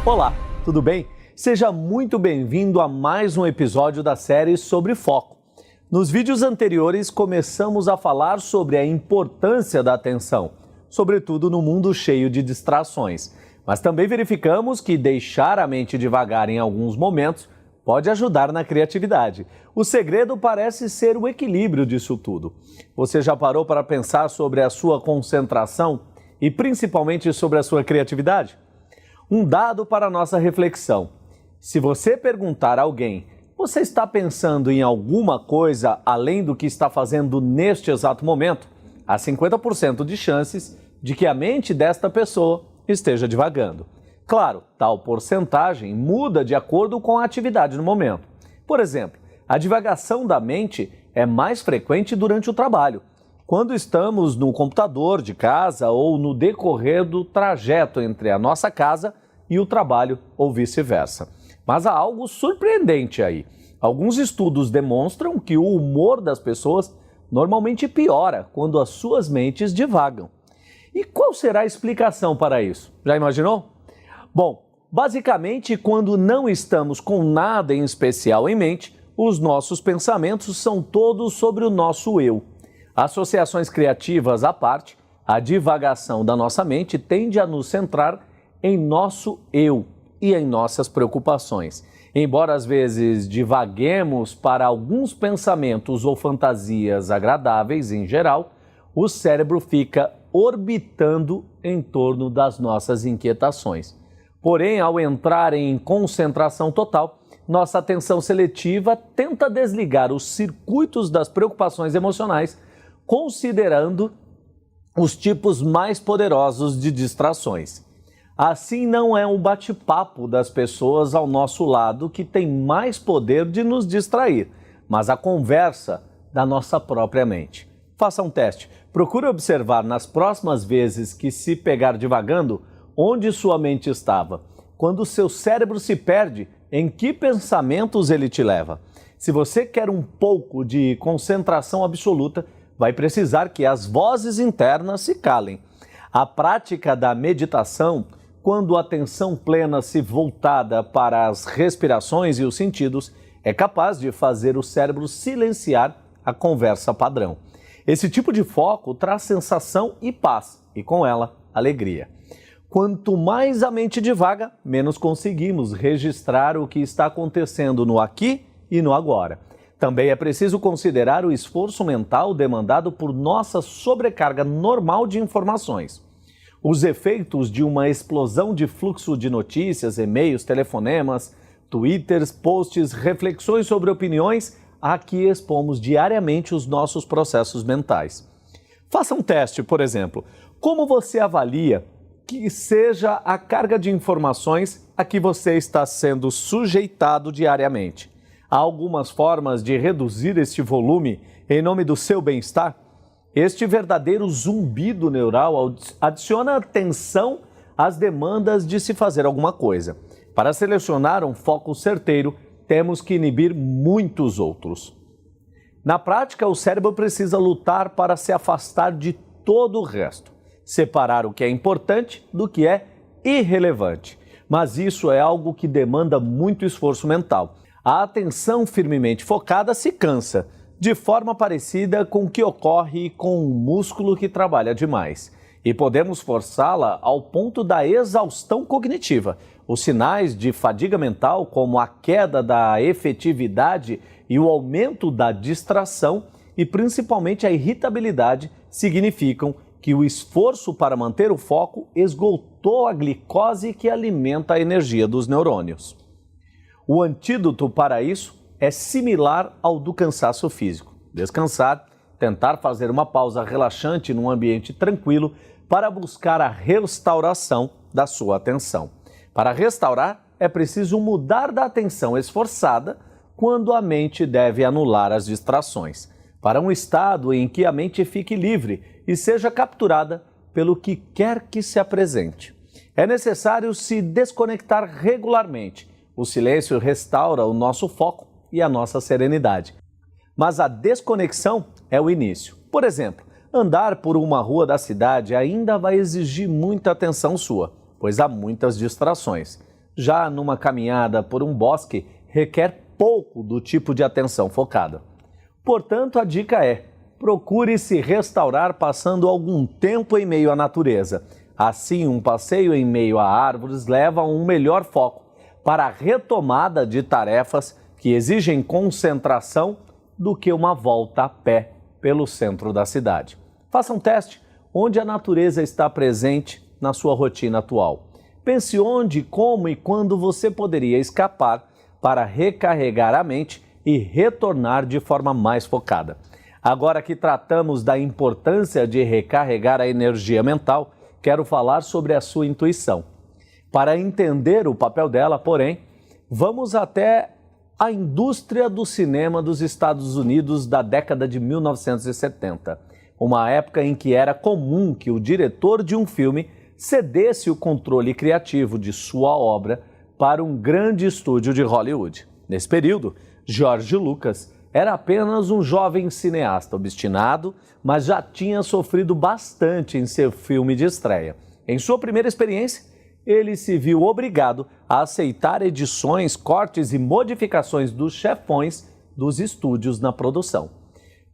Olá, tudo bem? Seja muito bem-vindo a mais um episódio da série sobre foco. Nos vídeos anteriores começamos a falar sobre a importância da atenção, sobretudo no mundo cheio de distrações. Mas também verificamos que deixar a mente divagar em alguns momentos pode ajudar na criatividade. O segredo parece ser o equilíbrio disso tudo. Você já parou para pensar sobre a sua concentração e principalmente sobre a sua criatividade? Um dado para a nossa reflexão. Se você perguntar a alguém, você está pensando em alguma coisa além do que está fazendo neste exato momento? Há 50% de chances de que a mente desta pessoa esteja divagando. Claro, tal porcentagem muda de acordo com a atividade no momento. Por exemplo, a divagação da mente é mais frequente durante o trabalho, quando estamos no computador de casa ou no decorrer do trajeto entre a nossa casa e o trabalho ou vice-versa. Mas há algo surpreendente aí. Alguns estudos demonstram que o humor das pessoas normalmente piora quando as suas mentes divagam. E qual será a explicação para isso? Já imaginou? Bom, basicamente, quando não estamos com nada em especial em mente, os nossos pensamentos são todos sobre o nosso eu. Associações criativas à parte, a divagação da nossa mente tende a nos centrar em nosso eu e em nossas preocupações. Embora às vezes divaguemos para alguns pensamentos ou fantasias agradáveis em geral, o cérebro fica orbitando em torno das nossas inquietações. Porém, ao entrar em concentração total, nossa atenção seletiva tenta desligar os circuitos das preocupações emocionais, considerando os tipos mais poderosos de distrações. Assim, não é um bate-papo das pessoas ao nosso lado que tem mais poder de nos distrair, mas a conversa da nossa própria mente. Faça um teste. Procure observar nas próximas vezes que se pegar divagando, onde sua mente estava. Quando seu cérebro se perde, em que pensamentos ele te leva? Se você quer um pouco de concentração absoluta, vai precisar que as vozes internas se calem. A prática da meditação, quando a atenção plena se voltada para as respirações e os sentidos, é capaz de fazer o cérebro silenciar a conversa padrão. Esse tipo de foco traz sensação e paz, e com ela, alegria. Quanto mais a mente divaga, menos conseguimos registrar o que está acontecendo no aqui e no agora. Também é preciso considerar o esforço mental demandado por nossa sobrecarga normal de informações. Os efeitos de uma explosão de fluxo de notícias, e-mails, telefonemas, twitters, posts, reflexões sobre opiniões, a que expomos diariamente os nossos processos mentais. Faça um teste, por exemplo. Como você avalia que seja a carga de informações a que você está sendo sujeitado diariamente? Há algumas formas de reduzir este volume em nome do seu bem-estar? Este verdadeiro zumbido neural adiciona tensão às demandas de se fazer alguma coisa. Para selecionar um foco certeiro, temos que inibir muitos outros. Na prática, o cérebro precisa lutar para se afastar de todo o resto, separar o que é importante do que é irrelevante. Mas isso é algo que demanda muito esforço mental. A atenção firmemente focada se cansa, de forma parecida com o que ocorre com um músculo que trabalha demais. E podemos forçá-la ao ponto da exaustão cognitiva. Os sinais de fadiga mental, como a queda da efetividade e o aumento da distração, e principalmente a irritabilidade, significam que o esforço para manter o foco esgotou a glicose que alimenta a energia dos neurônios. O antídoto para isso é similar ao do cansaço físico. Descansar, tentar fazer uma pausa relaxante num ambiente tranquilo para buscar a restauração da sua atenção. Para restaurar, é preciso mudar da atenção esforçada quando a mente deve anular as distrações, para um estado em que a mente fique livre e seja capturada pelo que quer que se apresente. É necessário se desconectar regularmente. O silêncio restaura o nosso foco e a nossa serenidade. Mas a desconexão é o início. Por exemplo, andar por uma rua da cidade ainda vai exigir muita atenção sua, pois há muitas distrações. Já numa caminhada por um bosque, requer pouco do tipo de atenção focada. Portanto, a dica é: procure se restaurar passando algum tempo em meio à natureza. Assim, um passeio em meio a árvores leva a um melhor foco para a retomada de tarefas que exigem concentração do que uma volta a pé pelo centro da cidade. Faça um teste onde a natureza está presente na sua rotina atual. Pense onde, como e quando você poderia escapar para recarregar a mente e retornar de forma mais focada. Agora que tratamos da importância de recarregar a energia mental, quero falar sobre a sua intuição. Para entender o papel dela, porém, vamos até a indústria do cinema dos Estados Unidos da década de 1970, uma época em que era comum que o diretor de um filme cedesse o controle criativo de sua obra para um grande estúdio de Hollywood. Nesse período, George Lucas era apenas um jovem cineasta obstinado, mas já tinha sofrido bastante em seu filme de estreia. Em sua primeira experiência, ele se viu obrigado a aceitar edições, cortes e modificações dos chefões dos estúdios na produção.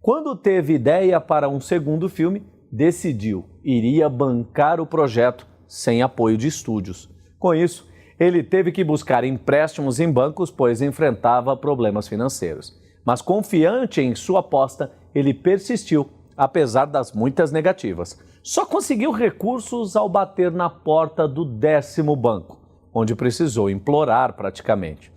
Quando teve ideia para um segundo filme, decidiu iria bancar o projeto sem apoio de estúdios. Com isso, ele teve que buscar empréstimos em bancos, pois enfrentava problemas financeiros. Mas confiante em sua aposta, ele persistiu, apesar das muitas negativas. Só conseguiu recursos ao bater na porta do 10º banco, onde precisou implorar praticamente.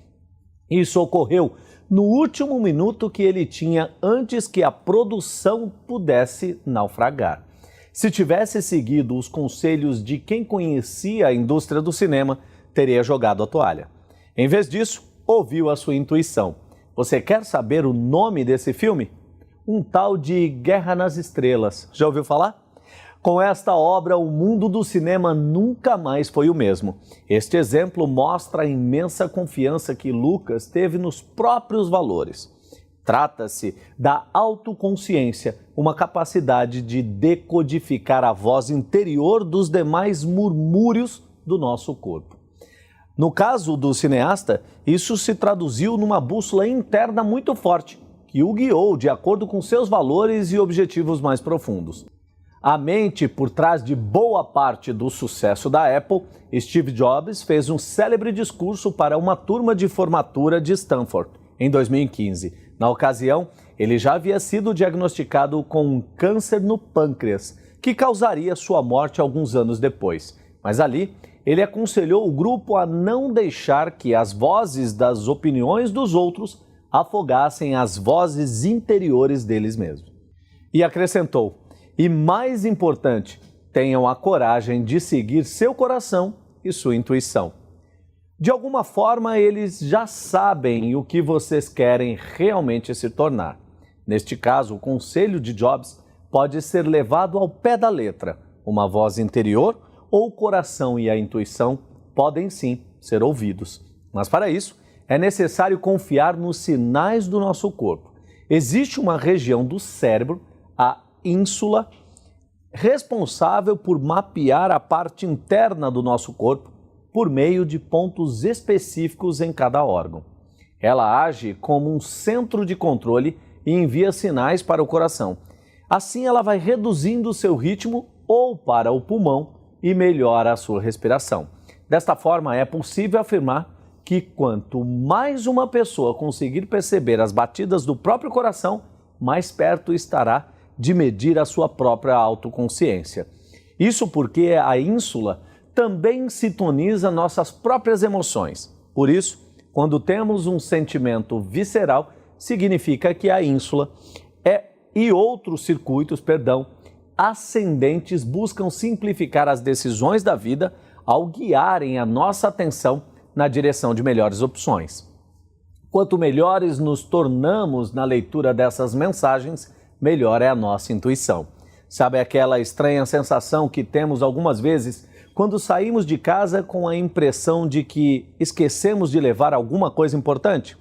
Isso ocorreu no último minuto que ele tinha antes que a produção pudesse naufragar. Se tivesse seguido os conselhos de quem conhecia a indústria do cinema, teria jogado a toalha. Em vez disso, ouviu a sua intuição. Você quer saber o nome desse filme? Um tal de Guerra nas Estrelas. Já ouviu falar? Com esta obra, o mundo do cinema nunca mais foi o mesmo. Este exemplo mostra a imensa confiança que Lucas teve nos próprios valores. Trata-se da autoconsciência, uma capacidade de decodificar a voz interior dos demais murmúrios do nosso corpo. No caso do cineasta, isso se traduziu numa bússola interna muito forte, que o guiou de acordo com seus valores e objetivos mais profundos. A mente por trás de boa parte do sucesso da Apple, Steve Jobs fez um célebre discurso para uma turma de formatura de Stanford, em 2015. Na ocasião, ele já havia sido diagnosticado com um câncer no pâncreas, que causaria sua morte alguns anos depois. Mas ali, ele aconselhou o grupo a não deixar que as vozes das opiniões dos outros afogassem as vozes interiores deles mesmos. E acrescentou: e mais importante, tenham a coragem de seguir seu coração e sua intuição. De alguma forma, eles já sabem o que vocês querem realmente se tornar. Neste caso, o conselho de Jobs pode ser levado ao pé da letra. Uma voz interior ou o coração e a intuição podem sim ser ouvidos. Mas para isso, é necessário confiar nos sinais do nosso corpo. Existe uma região do cérebro, a ínsula, responsável por mapear a parte interna do nosso corpo por meio de pontos específicos em cada órgão. Ela age como um centro de controle e envia sinais para o coração. Assim, ela vai reduzindo o seu ritmo ou para o pulmão e melhora a sua respiração. Desta forma, é possível afirmar que quanto mais uma pessoa conseguir perceber as batidas do próprio coração, mais perto estará de medir a sua própria autoconsciência. Isso porque a ínsula também sintoniza nossas próprias emoções. Por isso, quando temos um sentimento visceral, significa que a ínsula e outros circuitos, ascendentes buscam simplificar as decisões da vida ao guiarem a nossa atenção na direção de melhores opções. Quanto melhores nos tornamos na leitura dessas mensagens, melhor é a nossa intuição. Sabe aquela estranha sensação que temos algumas vezes quando saímos de casa com a impressão de que esquecemos de levar alguma coisa importante?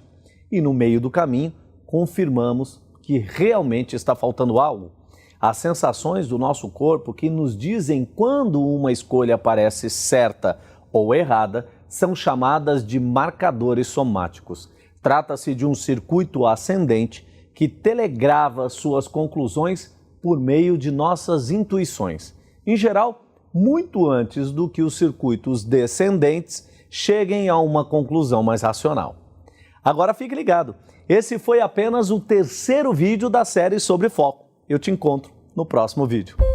E no meio do caminho, confirmamos que realmente está faltando algo? As sensações do nosso corpo que nos dizem quando uma escolha parece certa ou errada são chamadas de marcadores somáticos. Trata-se de um circuito ascendente que telegrava suas conclusões por meio de nossas intuições. Em geral, muito antes do que os circuitos descendentes cheguem a uma conclusão mais racional. Agora fique ligado, esse foi apenas o terceiro vídeo da série sobre foco. Eu te encontro no próximo vídeo.